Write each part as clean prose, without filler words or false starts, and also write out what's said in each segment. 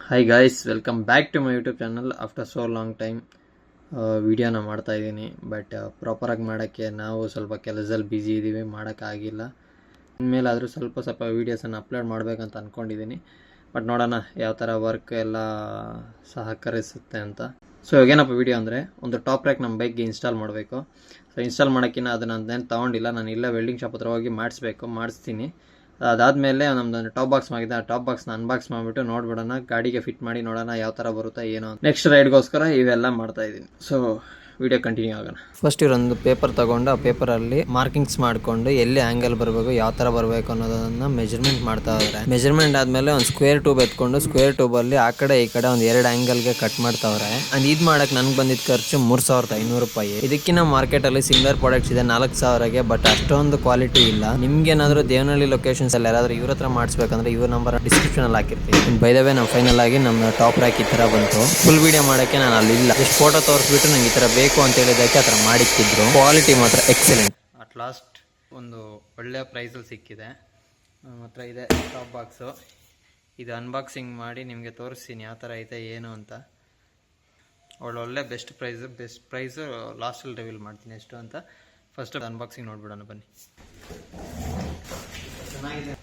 Hi guys, welcome back to my YouTube channel. After so long time ವೀಡಿಯೋನ ಮಾಡ್ತಾಯಿದ್ದೀನಿ. But ಪ್ರಾಪರಾಗಿ ಮಾಡೋಕ್ಕೆ ನಾವು ಸ್ವಲ್ಪ ಕೆಲಸದಲ್ಲಿ ಬ್ಯುಸಿ ಇದ್ದೀವಿ, ಮಾಡೋಕ್ಕಾಗಿಲ್ಲ. ಇನ್ಮೇಲಾದರೂ ಸ್ವಲ್ಪ ವೀಡಿಯೋಸನ್ನು ಅಪ್ಲೋಡ್ ಮಾಡಬೇಕಂತ ಅಂದ್ಕೊಂಡಿದ್ದೀನಿ. ಬಟ್ ನೋಡೋಣ ಯಾವ ಥರ ವರ್ಕ್ ಎಲ್ಲ ಸಹಕರಿಸುತ್ತೆ ಅಂತ. ಸೊ ಇವಾಗೇನಪ್ಪ ವೀಡಿಯೋ ಅಂದರೆ, ಒಂದು ಟಾಪ್ ರ್ಯಾಕ್ ನಮ್ಮ ಬೈಕ್ಗೆ ಇನ್ಸ್ಟಾಲ್ ಮಾಡಬೇಕು. ಸೊ ಇನ್ಸ್ಟಾಲ್ ಮಾಡೋಕ್ಕಿಂತ ಅದನ್ನು ತೊಗೊಂಡಿಲ್ಲ, ನಾನು ಇಲ್ಲ ವೆಲ್ಡಿಂಗ್ ಶಾಪ್ ಹತ್ರ ಹೋಗಿ ಮಾಡಿಸ್ತೀನಿ. ಅದಾದಮೇಲೆ ನಮ್ದೊಂದು ಟಾಪ್ ಬಾಕ್ಸ್ ಆಗಿದೆ. ಆ ಟಾಪ್ ಬಾಕ್ಸ್ನ ಅನ್ಬಾಕ್ಸ್ ಮಾಡಿಬಿಟ್ಟು ನೋಡ್ಬಿಡೋಣ, ಗಾಡಿಗೆ ಫಿಟ್ ಮಾಡಿ ನೋಡೋಣ ಯಾವ ಥರ ಬರುತ್ತೆ ಏನೋ. ನೆಕ್ಸ್ಟ್ ರೈಡ್ಗೋಸ್ಕರ ಇವೆಲ್ಲ ಮಾಡ್ತಾ ಇದ್ದೀನಿ. ಸೊ ವಿಡಿಯೋ ಕಂಟಿನ್ಯೂ ಆಗೋಣ. ಫಸ್ಟ್ ಇವರೊಂದು ಪೇಪರ್ ತಗೊಂಡು ಆ ಪೇಪರಲ್ಲಿ ಮಾರ್ಕಿಂಗ್ಸ್ ಮಾಡಿಕೊಂಡು ಎಲ್ಲಿ ಆ್ಯಂಗಲ್ ಬರಬೇಕು, ಯಾವ ಥರ ಬರಬೇಕು ಅನ್ನೋದನ್ನ ಮೆಜರ್ಮೆಂಟ್ ಮಾಡ್ತಾ ಇದ್ದಾರೆ. ಮೆಜರ್ಮೆಂಟ್ ಆದಮೇಲೆ ಒಂದು ಸ್ಕ್ವೇರ್ ಟ್ಯೂಬ್ ಎತ್ಕೊಂಡು ಸ್ಕ್ವೇರ್ ಟ್ಯೂಬಲ್ಲಿ ಆ ಕಡೆ ಈ ಕಡೆ ಒಂದು 2 ಆ್ಯಂಗಲ್ಗೆ ಕಟ್ ಮಾಡ್ತಾವ್ರೆ. ಅಂಡ್ ಇದು ಮಾಡಕ್ಕೆ ನನಗೆ ಬಂದಿದ್ದ ಖರ್ಚು 3500 ರೂಪಾಯಿ. ಇದಕ್ಕಿಂತ ಮಾರ್ಕೆಟಲ್ಲಿ ಸಿಮಿಲರ್ ಪ್ರಾಡಕ್ಟ್ಸ್ ಇದೆ 4000ಗೆ, ಬಟ್ ಅಷ್ಟೊಂದು ಕ್ವಾಲಿಟಿ ಇಲ್ಲ. ನಿಮ್ಗೇನಾದರೂ ದೇವನಹಳ್ಳಿ ಲೊಕೇಶನ್ಸ್ ಅಲ್ಲಿ ಯಾರಾದರೂ ಇವ್ರ ಹತ್ರ ಮಾಡಿಸ್ಬೇಕಂದ್ರೆ ಇವ್ರ ನಂಬರ್ ಡಿಸ್ಕ್ರಿಪ್ಷನಲ್ಲಿ ಹಾಕಿರ್ತೀವಿ. ಬೈ ದ ವೇ ನಾವು ಫೈನಲ್ ಆಗಿ ನಮ್ಮ ಟಾಪ್ ರ್ಯಾಕ್ ಈ ಥರ ಬಂತು. ಫುಲ್ ವಿಡಿಯೋ ಮಾಡೋಕ್ಕೆ ನಾನು ಅಲ್ಲಿಲ್ಲ, ಜಸ್ಟ್ ಫೋಟೋ ತೋರಿಸ್ಬಿಟ್ಟು ನಂಗೆ ಈ ಥರ ಬೇಕು ಅಂತ ಹೇಳಿದಕ್ಕೆ ಆ ಥರ ಮಾಡಿಕ್ಕಿದ್ರು. ಕ್ವಾಲಿಟಿ ಮಾತ್ರ ಎಕ್ಸಲೆಂಟ್. ಅಟ್ ಲಾಸ್ಟ್ ಒಂದು ಒಳ್ಳೆಯ ಪ್ರೈಸಲ್ಲಿ ಸಿಕ್ಕಿದೆ. ಮಾತ್ರ ಇದೆ ಟಾಪ್ ಬಾಕ್ಸು. ಇದು ಅನ್ಬಾಕ್ಸಿಂಗ್ ಮಾಡಿ ನಿಮಗೆ ತೋರಿಸ್ತೀನಿ ಯಾವ ಥರ ಐತೆ ಏನು ಅಂತ. ಒಳ್ಳೆ ಬೆಸ್ಟ್ ಪ್ರೈಸು ಲಾಸ್ಟಲ್ಲಿ ರಿವೀಲ್ ಮಾಡ್ತೀನಿ ಎಷ್ಟು ಅಂತ. ಫಸ್ಟ್ ಅನ್ಬಾಕ್ಸಿಂಗ್ ನೋಡ್ಬಿಡೋಣ ಬನ್ನಿ. ಚೆನ್ನಾಗಿದೆ.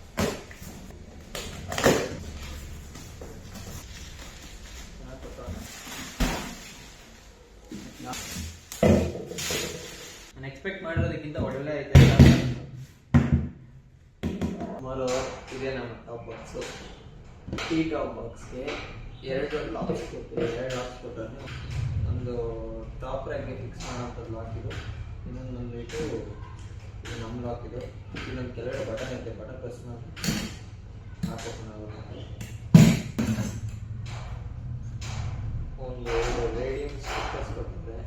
ನಾನು ಎಕ್ಸ್ಪೆಕ್ಟ್ ಮಾಡಿರೋದಕ್ಕಿಂತ ಒಳ್ಳೆ ಐತೆ. ಸುಮಾರು ಇದೆ ನಮ್ಮ ಟಾಪ್ ಬಾಕ್ಸು. ಈ ಟಾಪ್ ಬಾಕ್ಸ್ಗೆ 2 ಲಾಕ್ಸ್ ಕೊಟ್ಟರೆ ಒಂದು ಟಾಪ್ ರ್ಯಾಕ್ಗೆ ಫಿಕ್ಸ್ ಮಾಡೋಂಥದ್ದು ಲಾಕ್ ಇದು. ಇನ್ನೊಂದು ಬಂದುಬಿಟ್ಟು ಇದು ನಮ್ಮ ಲಾಕ್ ಇದು. ಇನ್ನೊಂದು ಕೆಳಗಡೆ ಬಟನ್ ಐತೆ, ಬಟನ್ ಪ್ರೆಸ್ ಮಾಡಿ ಹಾಕೋಣ. ಒಂದು ರೇಡಿಯಂ ಸ್ಟಿಕ್ಕರ್ಸ್ ಕೊಟ್ಟಿದೆ.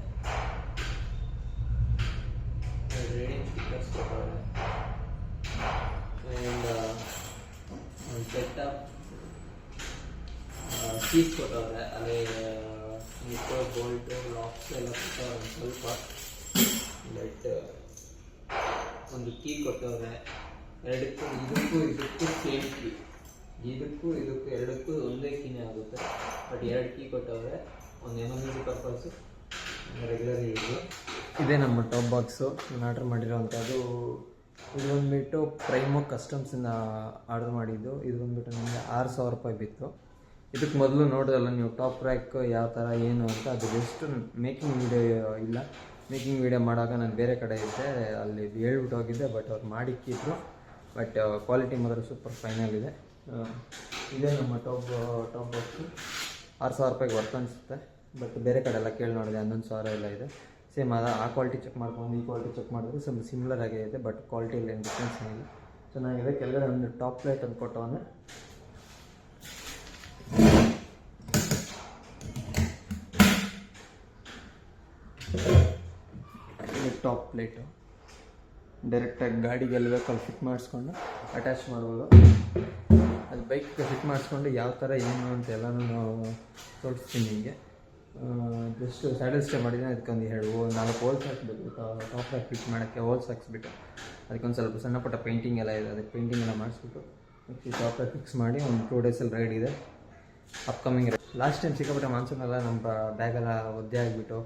ಒಂದು ಸೆಟ್ ಆಫ್ ಕೀಸ್ ಕೊಟ್ಟವ್ರೆ. ಅಲ್ಲಿ ನಿಟ್ಟು ಬೋಲ್ಟು ಲಾಕ್ಸ್ ಎಲ್ಲ ಕೊಟ್ಟವ್ರೆ. ಒಂದು ಸ್ವಲ್ಪ ಬಟ್ ಒಂದು ಕೀ ಕೊಟ್ಟವ್ರೆ. ಇದಕ್ಕೂ ಸೇಮ್ ಕೀ. ಇದಕ್ಕೂ ಎರಡಕ್ಕೂ ಒಂದೇ ಕೀನೇ ಆಗುತ್ತೆ. ಬಟ್ 2 ಕೀ ಕೊಟ್ಟವ್ರೆ. ಒಂದು ಎಮರ್ಜೆನ್ಸಿ ಪರ್ಪಸ್ಸು, ರೆಗ್ಯುಲರ್ ಯೂಸು. ಇದೇ ನಮ್ಮ ಟಾಪ್ ಬಾಕ್ಸು ನಾನು ಆರ್ಡ್ರ್ ಮಾಡಿರೋವಂಥದ್ದು. ಇದು ಬಂದುಬಿಟ್ಟು ಪ್ರೈಮೋ ಕಸ್ಟಮ್ಸಿಂದ ಆರ್ಡ್ರ್ ಮಾಡಿದ್ದು. ಇದು ಬಂದುಬಿಟ್ಟು ನನಗೆ 6000 ರೂಪಾಯಿ ಬಿತ್ತು. ಇದಕ್ಕೆ ಮೊದಲು ನೋಡಿದ್ರಲ್ಲ ನೀವು ಟಾಪ್ ರ್ಯಾಕ್ ಯಾವ ಥರ ಏನು ಅಂತ, ಅದು ಜಸ್ಟ್ ಮೇಕಿಂಗ್ ವೀಡಿಯೋ ಇಲ್ಲ. ಮೇಕಿಂಗ್ ವೀಡಿಯೋ ಮಾಡುವಾಗ ನಾನು ಬೇರೆ ಕಡೆ ಇದ್ದೆ, ಅಲ್ಲಿ ಹೇಳ್ಬಿಟ್ಟು ಹೋಗಿದ್ದೆ. ಬಟ್ ಅವ್ರು ಮಾಡಿಕ್ಕಿದ್ರು. ಬಟ್ ಕ್ವಾಲಿಟಿ ಮಾತ್ರ ಸೂಪರ್ ಫೈನಲ್ ಇದೆ. ಇದೇ ನಮ್ಮ ಟಾಪ್ ಬಾಕ್ಸು. 6000 ರೂಪಾಯಿಗೆ ವರ್ತ್ ಅನಿಸುತ್ತೆ. ಬಟ್ ಬೇರೆ ಕಡೆ ಎಲ್ಲ ಕೇಳಿ ನೋಡಿದೆ 11000 ಎಲ್ಲ ಇದೆ. ಸೇಮ್ ಆ ಕ್ವಾಲಿಟಿ ಚೆಕ್ ಮಾಡ್ಕೊಂಡು ಈ ಕ್ವಾಲಿಟಿ ಚೆಕ್ ಮಾಡಿದ್ರೆ ಸ್ವಲ್ಪ ಸಿಮಿಲರ್ ಆಗೇ ಇದೆ. ಬಟ್ ಕ್ವಾಲಿಟಿಯಲ್ಲಿ ಏನು ಡಿಫ್ರೆನ್ಸ್ ಏನಿಲ್ಲ, ಚೆನ್ನಾಗಿದೆ. ಕೆಳಗಡೆ ಒಂದು ಟಾಪ್ ಪ್ಲೇಟ್ ಅಂತ ಕೊಟ್ಟವನು. ಟಾಪ್ ಪ್ಲೇಟು ಡೈರೆಕ್ಟಾಗಿ ಗಾಡಿಗೆ ಎಲ್ಲಿ ಬೇಕಲ್ಲಿ ಫಿಟ್ ಮಾಡಿಸ್ಕೊಂಡು ಅಟ್ಯಾಚ್ ಮಾಡ್ಬೋದು. ಅದು ಬೈಕ್ ಫಿಟ್ ಮಾಡಿಸ್ಕೊಂಡು ಯಾವ ಥರ ಏನು ಅಂತ ಎಲ್ಲನೂ ನಾವು ತೋರಿಸ್ತೀನಿ ನಿಮಗೆ. ಜಸ್ಟ್ ಸ್ಯಾಡಲ್ ಸ್ಟೇ ಮಾಡಿದ್ದೀನಿ. ಅದಕ್ಕೊಂದು 4 ಹೋಲ್ಸ್ ಹಾಕಬೇಕು. ಟಾಪ್ ರ್ಯಾಕ್ ಫಿಟ್ ಮಾಡೋಕ್ಕೆ ಹೋಲ್ಸ್ ಹಾಕ್ಸ್ಬಿಟ್ಟು ಅದಕ್ಕೊಂದು ಸ್ವಲ್ಪ ಸಣ್ಣ ಪುಟ್ಟ ಪೇಂಟಿಂಗ್ ಎಲ್ಲ ಇದೆ. ಅದಕ್ಕೆ ಪೇಂಟಿಂಗ್ ಎಲ್ಲ ಮಾಡಿಸ್ಬಿಟ್ಟು ಈ ಟಾಪ್ ರ್ಯಾಕ್ ಫಿಕ್ಸ್ ಮಾಡಿ ಒಂದು 2 ಡೇಸಲ್ಲಿ ರೈಡ್ ಇದೆ. ಅಪ್ಕಮಿಂಗ್ ಲಾಸ್ಟ್ ಟೈಮ್ ಸಿಕ್ಕಾಪಟ್ಟೆ ಮಾನ್ಸೂನೆಲ್ಲ ನಮ್ಮ ಬ್ಯಾಗೆಲ್ಲ ಒದ್ದೆ ಆಗಿಬಿಟ್ಟು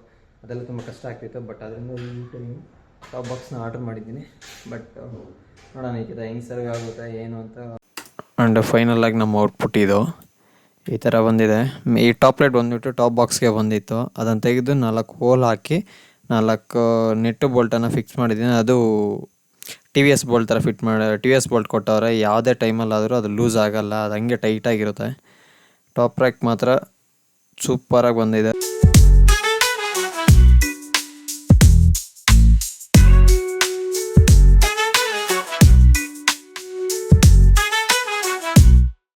ಅದೆಲ್ಲ ತುಂಬ ಕಷ್ಟ ಆಗ್ತಿತ್ತು. ಬಟ್ ಅದರಿಂದ ಈ ಟೈಮ್ ಟಾಪ್ ಬಾಕ್ಸ್ನ ಆರ್ಡ್ರ್ ಮಾಡಿದ್ದೀನಿ. ಬಟ್ ನೋಡೋಣ ಈ ಥರ ಹೆಂಗೆ ಸರ್ವ್ ಆಗುತ್ತೆ ಏನು ಅಂತ. ಆ್ಯಂಡ್ ಫೈನಲಾಗಿ ನಮ್ಮ ಔಟ್ಪುಟ್ ಇದು ಈ ಥರ ಬಂದಿದೆ. ಈ ಟಾಪ್ ಪ್ಲೇಟ್ ಬಂದುಬಿಟ್ಟು ಟಾಪ್ ಬಾಕ್ಸ್ಗೆ ಬಂದಿತ್ತು. ಅದನ್ನು ತೆಗೆದು 4 ಹೋಲ್ ಹಾಕಿ 4 ನೆಟ್ಟು ಬೋಲ್ಟನ್ನು ಫಿಕ್ಸ್ ಮಾಡಿದ್ದೀನಿ. ಅದು TVS ಬೋಲ್ಟ್ ಥರ TVS ಬೋಲ್ಟ್ ಕೊಟ್ಟವ್ರೆ. ಯಾವುದೇ ಟೈಮಲ್ಲಾದರೂ ಅದು ಲೂಸ್ ಆಗೋಲ್ಲ, ಅದು ಹಂಗೆ ಟೈಟಾಗಿರುತ್ತೆ. ಟಾಪ್ ರ್ಯಾಕ್ ಮಾತ್ರ ಸೂಪರಾಗಿ ಬಂದಿದೆ.